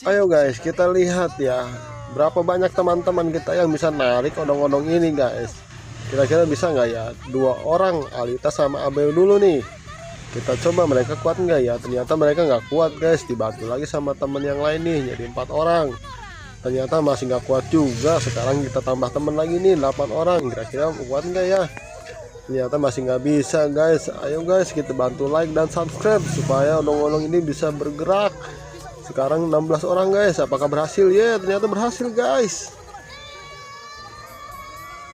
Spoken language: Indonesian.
Ayo guys, kita lihat ya, berapa banyak teman-teman kita yang bisa narik odong-odong ini guys. Kira-kira bisa nggak ya? 2 orang, Alita sama Abel dulu nih. Kita coba mereka kuat nggak ya? Ternyata mereka nggak kuat guys. Dibantu lagi sama temen yang lain nih, jadi 4 orang. Ternyata masih nggak kuat juga. Sekarang kita tambah temen lagi nih, 8 orang. Kira-kira kuat nggak ya? Ternyata masih nggak bisa guys. Ayo guys, kita bantu like dan subscribe supaya odong-odong ini bisa bergerak. Sekarang 16 orang guys, apakah berhasil ya? Ternyata berhasil guys.